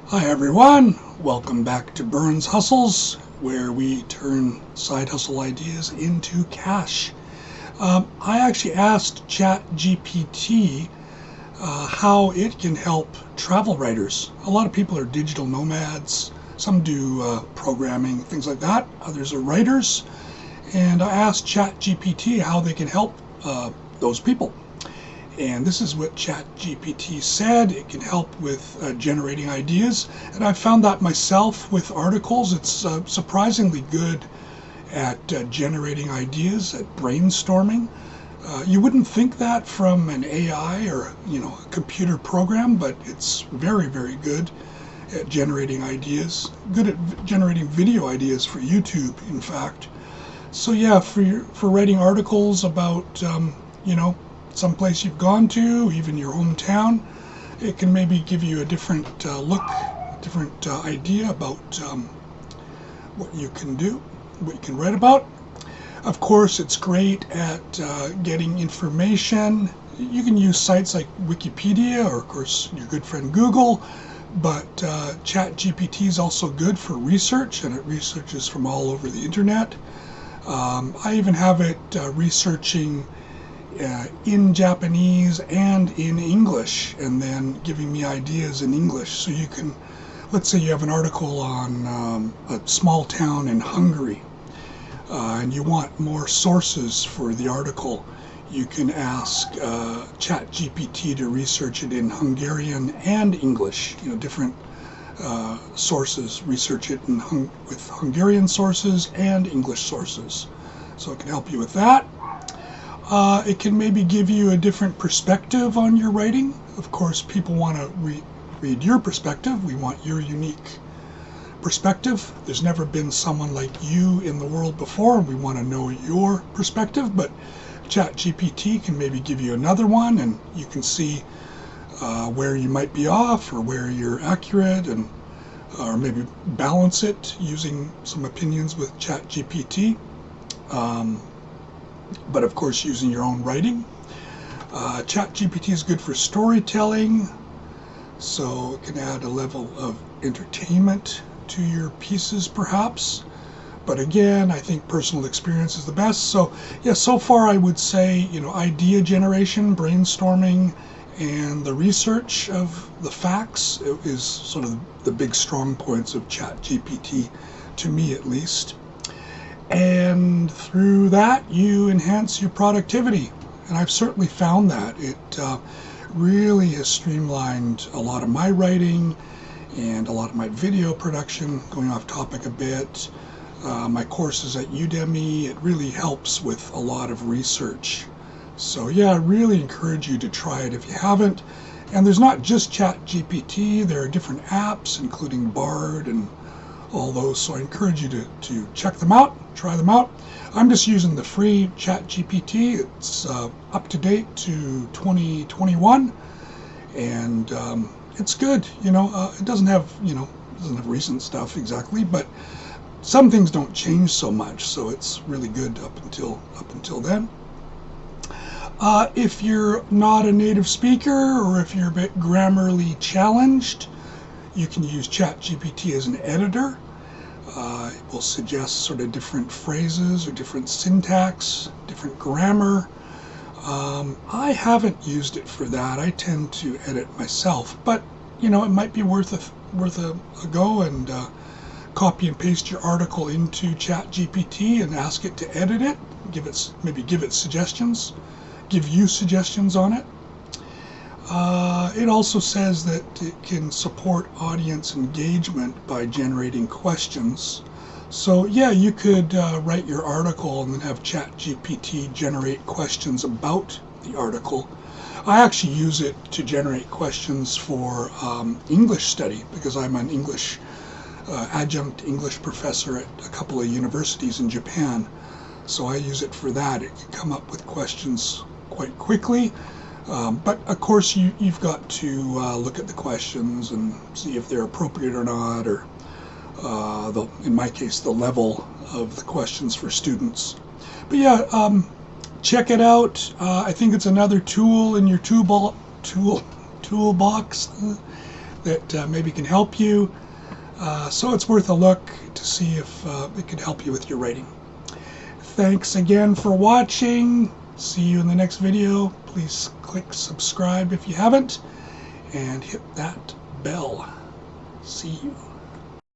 Hi everyone, welcome back to Burns Hustles, where we turn side hustle ideas into cash. I actually asked ChatGPT how it can help travel writers. A lot of people are digital nomads, some do programming, things like that, others are writers, and I asked ChatGPT how they can help those people. And this is what ChatGPT said. It can help with generating ideas. And I've found that myself with articles. It's surprisingly good at generating ideas, at brainstorming. You wouldn't think that from an AI or a computer program, but it's very, very good at generating ideas. Good at generating video ideas for YouTube, in fact. So yeah, for writing articles about some place you've gone to, even your hometown, it can maybe give you a different look, different idea about what you can do, what you can write about. Of course, it's great at getting information. You can use sites like Wikipedia or, of course, your good friend Google, but ChatGPT is also good for research, and it researches from all over the internet. I even have it researching in Japanese and in English, and then giving me ideas in English. So you can, let's say you have an article on a small town in Hungary, and you want more sources for the article. You can ask ChatGPT to research it in Hungarian and English, different sources, research it with Hungarian sources and English sources. So it can help you with that. It can maybe give you a different perspective on your writing. Of course, people want to read your perspective. We want your unique perspective. There's never been someone like you in the world before, and we want to know your perspective. But ChatGPT can maybe give you another one, and you can see where you might be off or where you're accurate, and or maybe balance it using some opinions with ChatGPT. But of course, using your own writing. ChatGPT is good for storytelling, so it can add a level of entertainment to your pieces, perhaps. But again, I think personal experience is the best. So yeah, so far I would say, idea generation, brainstorming, and the research of the facts is sort of the big strong points of ChatGPT, to me at least. And through that, you enhance your productivity. And I've certainly found that. It really has streamlined a lot of my writing and a lot of my video production, going off topic a bit. My courses at Udemy, it really helps with a lot of research. So yeah, I really encourage you to try it if you haven't. And there's not just ChatGPT, there are different apps, including Bard and all those, so I encourage you to check them out, try them out. I'm just using the free ChatGPT. It's up to date to 2021, and it's good. It doesn't have recent stuff exactly, but some things don't change so much, so it's really good up until then. If you're not a native speaker, or if you're a bit grammarly challenged, you can use ChatGPT as an editor. It will suggest sort of different phrases or different syntax, different grammar. I haven't used it for that. I tend to edit myself, but it might be worth a go, and copy and paste your article into ChatGPT and ask it to edit it. Give it suggestions. Give you suggestions on it. It also says that it can support audience engagement by generating questions. So yeah, you could write your article and then have ChatGPT generate questions about the article. I actually use it to generate questions for English study, because I'm an adjunct English professor at a couple of universities in Japan. So I use it for that. It can come up with questions quite quickly. But of course, you've got to look at the questions and see if they're appropriate or not, or in my case, the level of the questions for students. But yeah, check it out. I think it's another tool in your toolbox that maybe can help you. So it's worth a look to see if it could help you with your writing. Thanks again for watching. See you in the next video. Please click subscribe if you haven't, and hit that bell. See you.